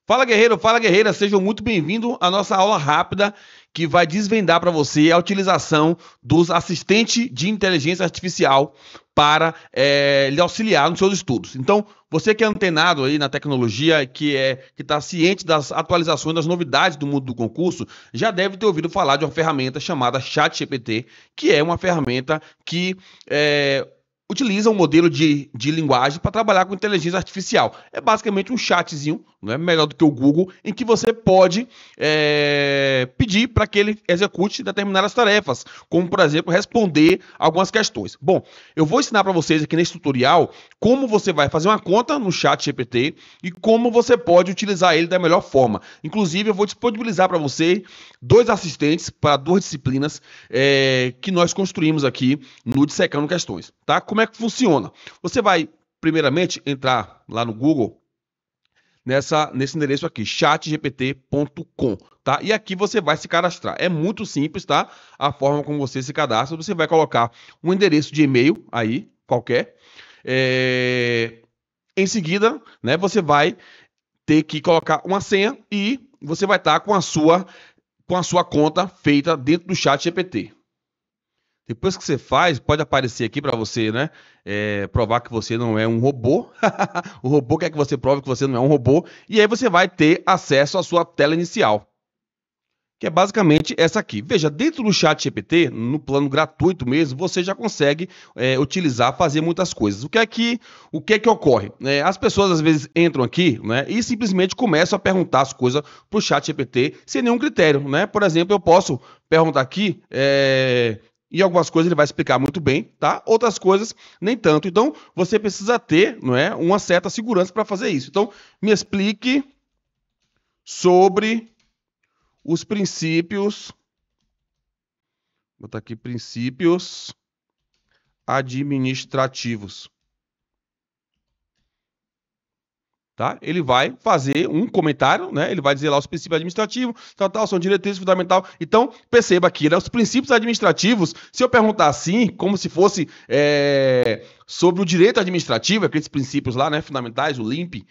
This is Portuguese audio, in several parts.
Fala guerreiro, fala guerreira, sejam muito bem-vindos à nossa aula rápida que vai desvendar para você a utilização dos assistentes de inteligência artificial para lhe auxiliar nos seus estudos. Então, você que é antenado aí na tecnologia, que está ciente das atualizações, das novidades do mundo do concurso, já deve ter ouvido falar de uma ferramenta chamada ChatGPT, que é uma ferramenta que utiliza um modelo de linguagem para trabalhar com inteligência artificial. É basicamente um chatzinho, né, melhor do que o Google, em que você pode pedir para que ele execute determinadas tarefas, como, por exemplo, responder algumas questões. Bom, eu vou ensinar para vocês aqui nesse tutorial como você vai fazer uma conta no ChatGPT e como você pode utilizar ele da melhor forma. Inclusive, eu vou disponibilizar para você 2 assistentes para 2 disciplinas que nós construímos aqui no Dissecando Questões, tá? Como é que funciona? Você vai, primeiramente, entrar lá no Google, nesse endereço aqui, chatgpt.com, tá? E aqui você vai se cadastrar. É muito simples, tá? A forma como você se cadastra, você vai colocar um endereço de e-mail aí, qualquer. Em seguida, né, você vai ter que colocar uma senha e você vai estar com a sua conta feita dentro do ChatGPT. Depois que você faz, pode aparecer aqui para você, né? Provar que você não é um robô. O robô quer que você prove que você não é um robô. E aí você vai ter acesso à sua tela inicial, que é basicamente essa aqui. Veja, dentro do ChatGPT, no plano gratuito mesmo, você já consegue utilizar, fazer muitas coisas. O que é que ocorre? As pessoas às vezes entram aqui, né, e simplesmente começam a perguntar as coisas para o ChatGPT sem nenhum critério, né? Por exemplo, eu posso perguntar aqui... E algumas coisas ele vai explicar muito bem, tá? Outras coisas nem tanto. Então, você precisa ter, não é, uma certa segurança para fazer isso. Então, me explique sobre os princípios. Vou botar aqui princípios administrativos. Tá? Ele vai fazer um comentário, né? Ele vai dizer lá os princípios administrativos, são diretrizes fundamentais. Então, perceba aqui, né? Os princípios administrativos, se eu perguntar assim, como se fosse sobre o direito administrativo, aqueles princípios lá, né? Fundamentais, o LIMP,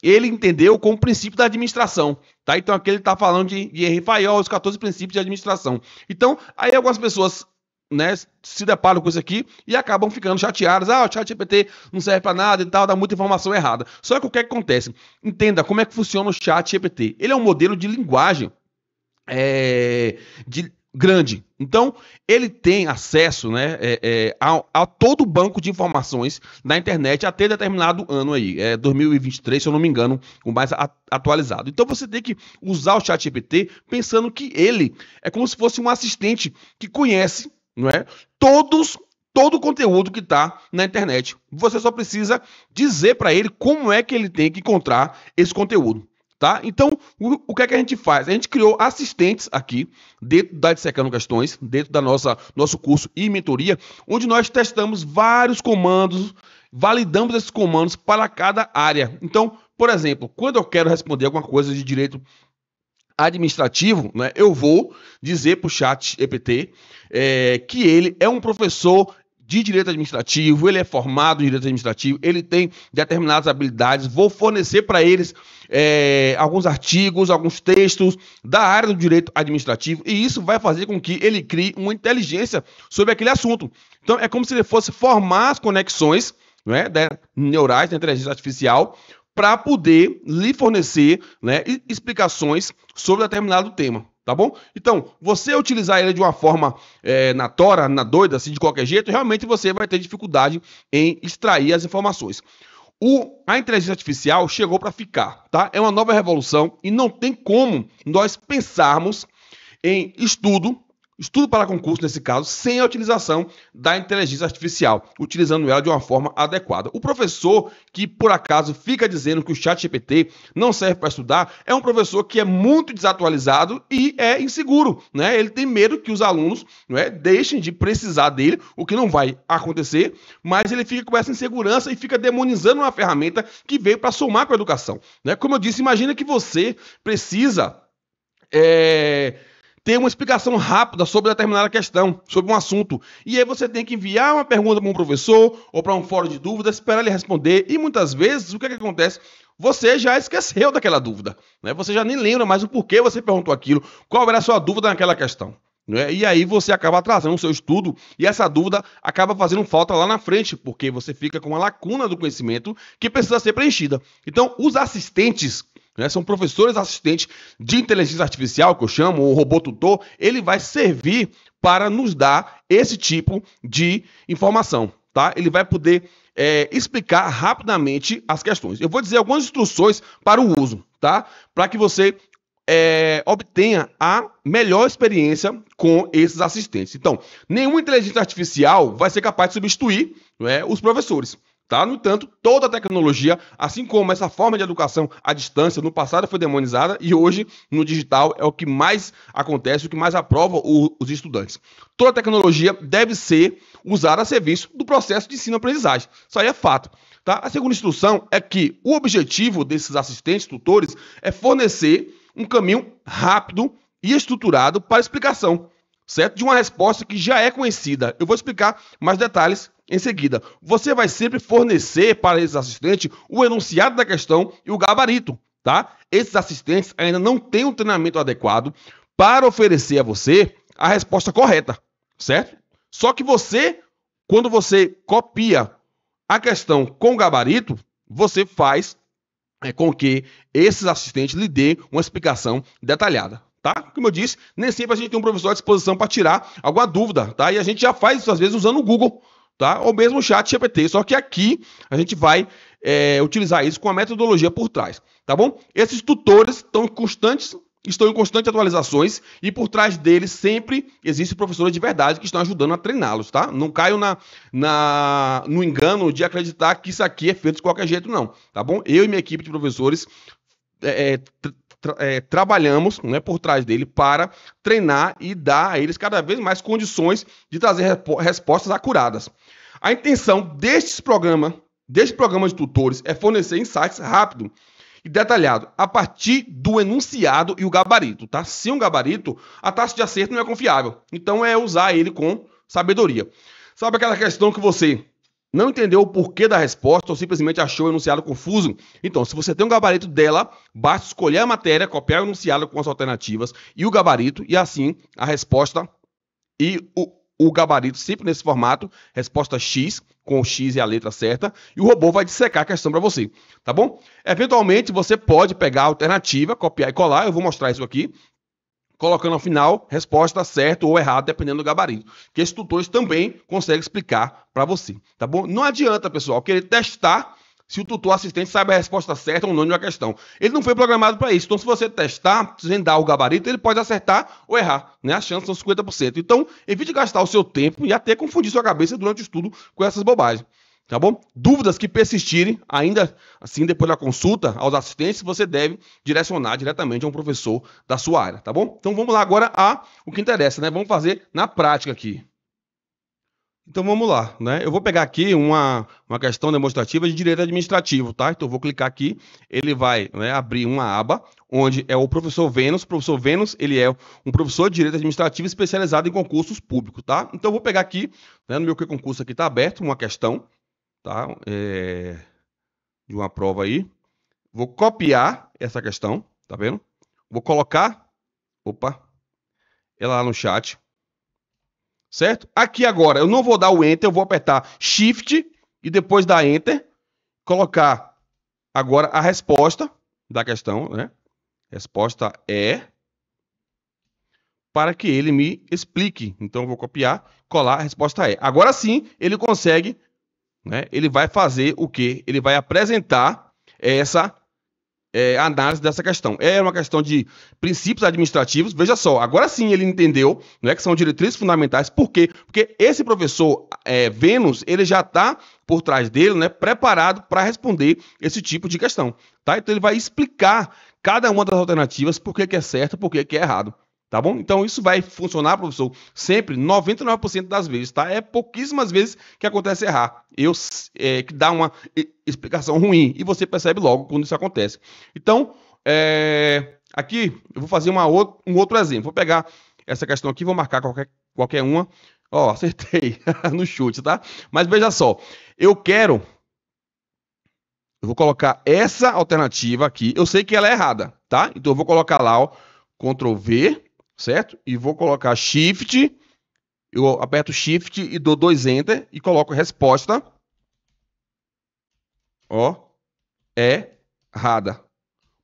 ele entendeu como princípio da administração, tá? Então, aqui ele está falando de Henri Fayol, os 14 princípios de administração. Então, aí algumas pessoas, né, se deparam com isso aqui e acabam ficando chateados. O ChatGPT não serve para nada e tal, dá muita informação errada. Só que o que acontece? Entenda como é que funciona o ChatGPT. Ele é um modelo de linguagem grande. Então, ele tem acesso, né, a todo o banco de informações da internet até determinado ano aí, 2023, se eu não me engano, o mais atualizado. Então, você tem que usar o ChatGPT pensando que ele é como se fosse um assistente que conhece, não é? Todo o conteúdo que está na internet. Você só precisa dizer para ele como é que ele tem que encontrar esse conteúdo, tá? Então, o que é que a gente faz? A gente criou assistentes aqui dentro da Dissecando Questões, dentro da nosso curso e mentoria, onde nós testamos vários comandos, validamos esses comandos para cada área. Então, por exemplo, quando eu quero responder alguma coisa de direito administrativo, né, eu vou dizer para o ChatGPT que ele é um professor de direito administrativo, ele é formado em direito administrativo, ele tem determinadas habilidades, vou fornecer para eles alguns artigos, alguns textos da área do direito administrativo, e isso vai fazer com que ele crie uma inteligência sobre aquele assunto. Então, é como se ele fosse formar as conexões, né, neurais da inteligência artificial, para poder lhe fornecer, né, explicações sobre determinado tema, tá bom? Então, você utilizar ele de uma forma na tora, na doida, assim, de qualquer jeito, realmente você vai ter dificuldade em extrair as informações. A inteligência artificial chegou para ficar, tá? É uma nova revolução e não tem como nós pensarmos em estudo para concurso, nesse caso, sem a utilização da inteligência artificial, utilizando ela de uma forma adequada. O professor que, por acaso, fica dizendo que o ChatGPT não serve para estudar, é um professor que é muito desatualizado e é inseguro, né? Ele tem medo que os alunos, né, deixem de precisar dele, o que não vai acontecer, mas ele fica com essa insegurança e fica demonizando uma ferramenta que veio para somar com a educação, né? Como eu disse, imagina que você precisa ter uma explicação rápida sobre determinada questão, sobre um assunto. E aí você tem que enviar uma pergunta para um professor ou para um fórum de dúvidas, esperar ele responder. E muitas vezes, o que acontece? você já esqueceu daquela dúvida, né? Você já nem lembra mais o porquê você perguntou aquilo, qual era a sua dúvida naquela questão. Né? E aí você acaba atrasando o seu estudo e essa dúvida acaba fazendo falta lá na frente, porque você fica com uma lacuna do conhecimento que precisa ser preenchida. Então, os assistentes, né, são professores assistentes de inteligência artificial, que eu chamo, o robô tutor, ele vai servir para nos dar esse tipo de informação, tá? Ele vai poder explicar rapidamente as questões. Eu vou dizer algumas instruções para o uso, tá? Para que você obtenha a melhor experiência com esses assistentes. Então, nenhuma inteligência artificial vai ser capaz de substituir, né, os professores. Tá? No entanto, toda a tecnologia, assim como essa forma de educação à distância, no passado foi demonizada e hoje, no digital, é o que mais acontece, o que mais aprova os estudantes. Toda a tecnologia deve ser usada a serviço do processo de ensino-aprendizagem. Isso aí é fato. Tá? A segunda instrução é que o objetivo desses assistentes, tutores, é fornecer um caminho rápido e estruturado para a explicação, certo? De uma resposta que já é conhecida. Eu vou explicar mais detalhes em seguida. Você vai sempre fornecer para esses assistentes o enunciado da questão e o gabarito, tá? Esses assistentes ainda não têm um treinamento adequado para oferecer a você a resposta correta, certo? Só que você, quando você copia a questão com o gabarito, você faz com que esses assistentes lhe dêem uma explicação detalhada. Tá? Como eu disse, nem sempre a gente tem um professor à disposição para tirar alguma dúvida, tá? E a gente já faz isso às vezes usando o Google, tá? Ou mesmo o chat GPT, só que aqui a gente vai utilizar isso com a metodologia por trás, tá bom? Esses tutores estão em constantes atualizações e por trás deles sempre existem professores de verdade que estão ajudando a treiná-los, tá? Não caio no engano de acreditar que isso aqui é feito de qualquer jeito, não, tá bom? Eu e minha equipe de professores trabalhamos, né, por trás dele para treinar e dar a eles cada vez mais condições de trazer respostas acuradas. A intenção deste programa de tutores é fornecer insights rápido e detalhado a partir do enunciado e o gabarito, tá? Sem um gabarito, a taxa de acerto não é confiável. Então é usar ele com sabedoria. Sabe aquela questão que você não entendeu o porquê da resposta ou simplesmente achou o enunciado confuso? Então, se você tem um gabarito dela, basta escolher a matéria, copiar o enunciado com as alternativas e o gabarito, e assim a resposta e o gabarito sempre nesse formato, resposta X, com o X e a letra certa, e o robô vai dissecar a questão para você, tá bom? Eventualmente, você pode pegar a alternativa, copiar e colar, eu vou mostrar isso aqui, colocando ao final resposta certa ou errada, dependendo do gabarito. Que esses tutores também conseguem explicar para você, tá bom? Não adianta, pessoal, querer testar se o tutor assistente sabe a resposta certa ou não de uma questão. Ele não foi programado para isso. Então, se você testar, sem dar o gabarito, ele pode acertar ou errar, né? As chances são 50%. Então, evite gastar o seu tempo e até confundir sua cabeça durante o estudo com essas bobagens. Tá bom? Dúvidas que persistirem, ainda assim, depois da consulta aos assistentes, você deve direcionar diretamente a um professor da sua área, tá bom? Então vamos lá agora o que interessa, né? Vamos fazer na prática aqui. Então vamos lá, né? Eu vou pegar aqui uma questão demonstrativa de direito administrativo, tá? Então eu vou clicar aqui, ele vai, né, abrir uma aba onde é o professor Vênus. O professor Vênus, ele é um professor de direito administrativo especializado em concursos públicos, tá? Então eu vou pegar aqui, né, no meu concurso aqui está aberto, uma questão, tá? De uma prova aí. Vou copiar essa questão, tá vendo? Vou colocar, ela lá no chat. Certo? Aqui agora, eu não vou dar o Enter, eu vou apertar Shift e depois dar Enter, colocar agora a resposta da questão, né? Resposta é para que ele me explique. Então, eu vou copiar, colar, a resposta é. Agora sim, ele consegue, né? Ele vai fazer o quê? Ele vai apresentar essa análise dessa questão. É uma questão de princípios administrativos. Veja só, agora sim ele entendeu, né, que são diretrizes fundamentais. Por quê? Porque esse professor Vênus, ele já está por trás dele, né, preparado para responder esse tipo de questão. Tá? Então ele vai explicar cada uma das alternativas, por que é certo, por que é errado. Tá bom? Então isso vai funcionar, professor, sempre 99% das vezes, tá? É pouquíssimas vezes que acontece errar. Que dá uma explicação ruim e você percebe logo quando isso acontece. Então, aqui eu vou fazer um outro exemplo. Vou pegar essa questão aqui, vou marcar qualquer uma. Ó, acertei no chute, tá? Mas veja só, eu Eu vou colocar essa alternativa aqui. Eu sei que ela é errada, tá? Então eu vou colocar lá, ó, Ctrl V, certo? E vou colocar Shift. Eu aperto Shift e dou 2 Enter e coloco resposta. Ó, errada.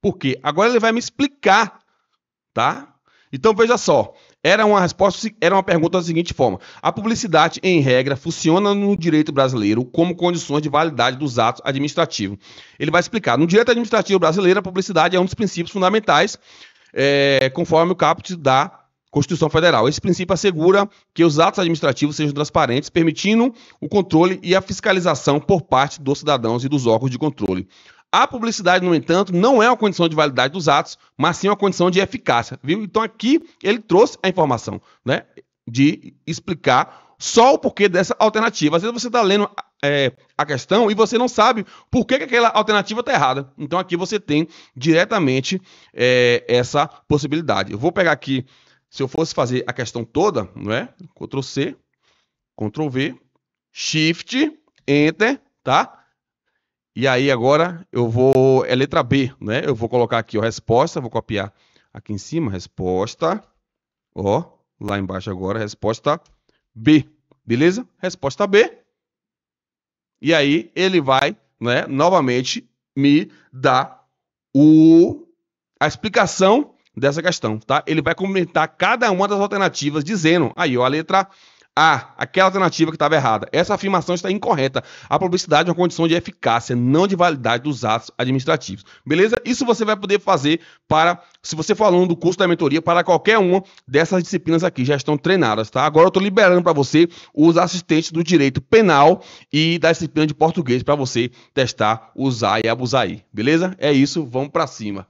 Por quê? Agora ele vai me explicar, tá? Então veja só. Era uma pergunta da seguinte forma: a publicidade, em regra, funciona no direito brasileiro como condições de validade dos atos administrativos. Ele vai explicar. No direito administrativo brasileiro, a publicidade é um dos princípios fundamentais, conforme o caput da Constituição Federal. Esse princípio assegura que os atos administrativos sejam transparentes, permitindo o controle e a fiscalização por parte dos cidadãos e dos órgãos de controle. A publicidade, no entanto, não é uma condição de validade dos atos, mas sim uma condição de eficácia, viu? Então aqui ele trouxe a informação, né, de explicar só o porquê dessa alternativa. Às vezes você está lendo a questão e você não sabe por que aquela alternativa está errada. Então aqui você tem diretamente essa possibilidade. Eu vou pegar aqui, se eu fosse fazer a questão toda, não é? Ctrl C, Ctrl V, Shift, Enter, tá? E aí agora eu vou, é letra B, né? Eu vou colocar aqui, ó, resposta, vou copiar aqui em cima, resposta, ó, lá embaixo agora, resposta B, beleza? Resposta B. E aí ele vai, né, novamente me dar a explicação dessa questão, tá? Ele vai comentar cada uma das alternativas dizendo, aí, ó, a letra A, aquela alternativa que estava errada. Essa afirmação está incorreta. A publicidade é uma condição de eficácia, não de validade dos atos administrativos. Beleza? Isso você vai poder fazer para, se você for aluno do curso da mentoria, para qualquer uma dessas disciplinas aqui, já estão treinadas, tá? Agora eu estou liberando para você os assistentes do direito penal e da disciplina de português para você testar, usar e abusar aí. Beleza? É isso, vamos para cima.